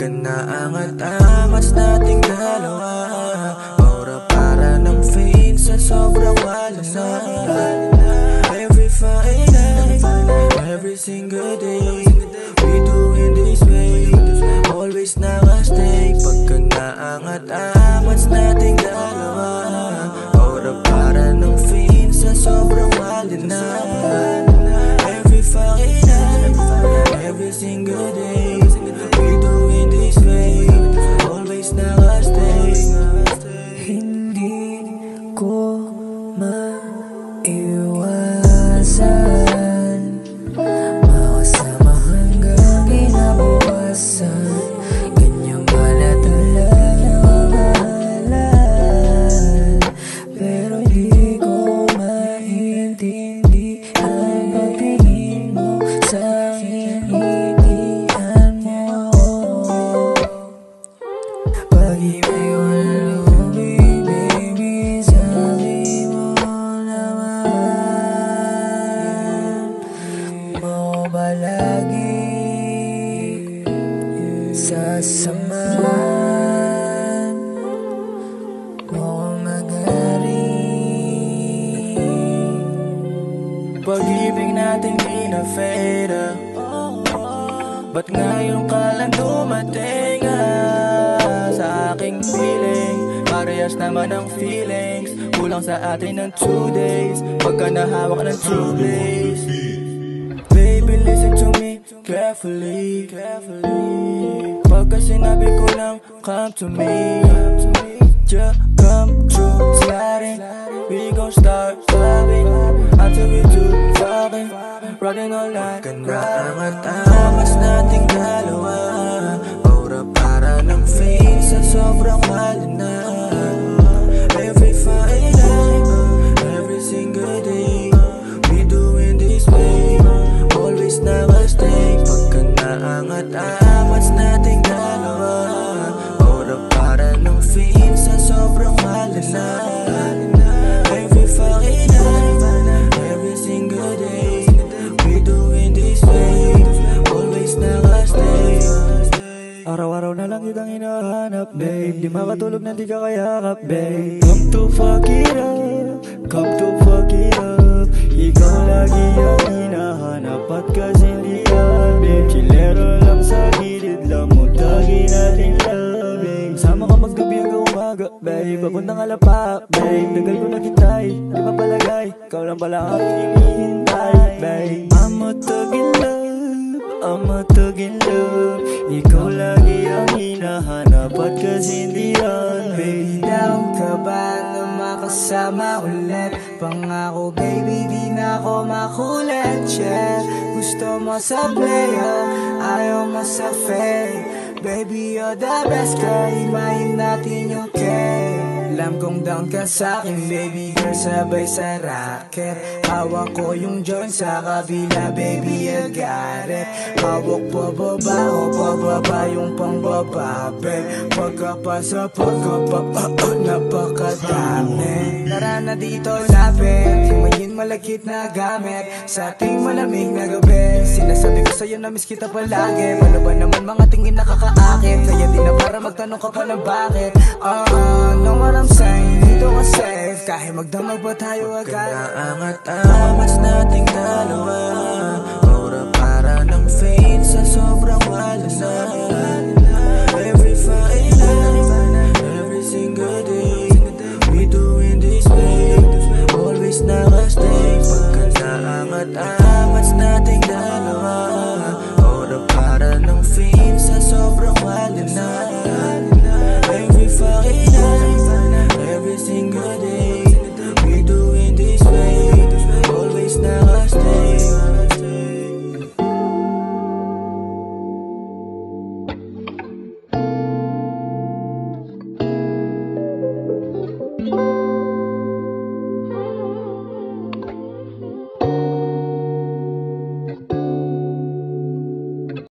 Pagka naangat-angas nating dalawa, aura para ng fade sa sobrang wala na. Every Friday, every single day, we doing this way, always naka-stay. Pagka naangat-angas nating dalawa, aura para ng fade sa sobrang wala na. Every Friday, every single day, we doing this way, always naka-stay. Hindi ko maiwasan makasama hanggang kinabukasan. Ganyan pala talaga mamahalan, pero di ko maintindihan. Pagtingin mo sa'kin, itihan mo ako. Pag-ibig ko na lumig, baby, sabi mo naman mo palagi sasamahan mo kong magaling. Pag-ibig natin di na fade, ba't ngayon ka lang dumating sa aking feeling? Parehas naman ang feelings, kulang sa atin ng 2 days pagka nahawak ng 2 days. Baby, listen to me carefully. Pagka sinabi ko lang come to me, just come true. Sliding, we gon' start vibing until we do fucking, rocking all night. Pagka naangat-angas nating dalawa, aura para ng fade sa sobrang wala na. Every Friday, every single day, we doing this way, always naka-stay. Pagka naangat-angas nating dalawa, aura para ng fade sa sobrang wala na. Every Friday, every single day, we doing this way, always naka-stay. Araw-araw na lang kitang hinahanap, babe. Di makatulog na di ka kayakap, babe. Come to fuck it up, come to fuck it up. Ikaw lagi ang hinahanap at kasi hindi yan, babe. Chilero lang sa gilid lang, mutagi natin loving. Sama ka maggabi hanggang umaga, babe. Papuntang alapak, babe. Tagal ko naghintay, di pa palagay. Ikaw lang pala ang hinihintay, babe. I'm a thug in love, I'm a thug in love. Ikaw lagi ang hinahanap at kasi hindi yan, babe. Down ka ba na makasama ulit? Pangako baby, di na ako makulit, yeah. Gusto mo sa player, ayaw mo sa fake. Baby, you're the best girl, imahin natin yung cake. Alam kong down ka sa'kin, baby girl, sabay sa racket. Hawak ko yung joint sa kabila, baby, I got it. Hawak pababa o pababa yung pangbaba, babe. Pagkapasa, napakadami. Tara na dito, lapit. Himayin malagkit na gamit sa ating malamig na gabi. Sinasabi ko sa'yo na miss kita palagi. Paano ba naman mga tingin nakakaakit? Kaya di na para magtanong ka pa na bakit. Know what I'm saying? Dito ka safe, kahit magdamag pa tayo agad. Naangat-angas nating dalawa, aura para ng fade sa sobrang wala na. Every Friday, every single day, we doing this way, always naka-stay. Pagka naangat-angas nating dalawa, aura para ng fade sa sobrang wala na. Every Friday, every single day, we doing this way, always naka-stay.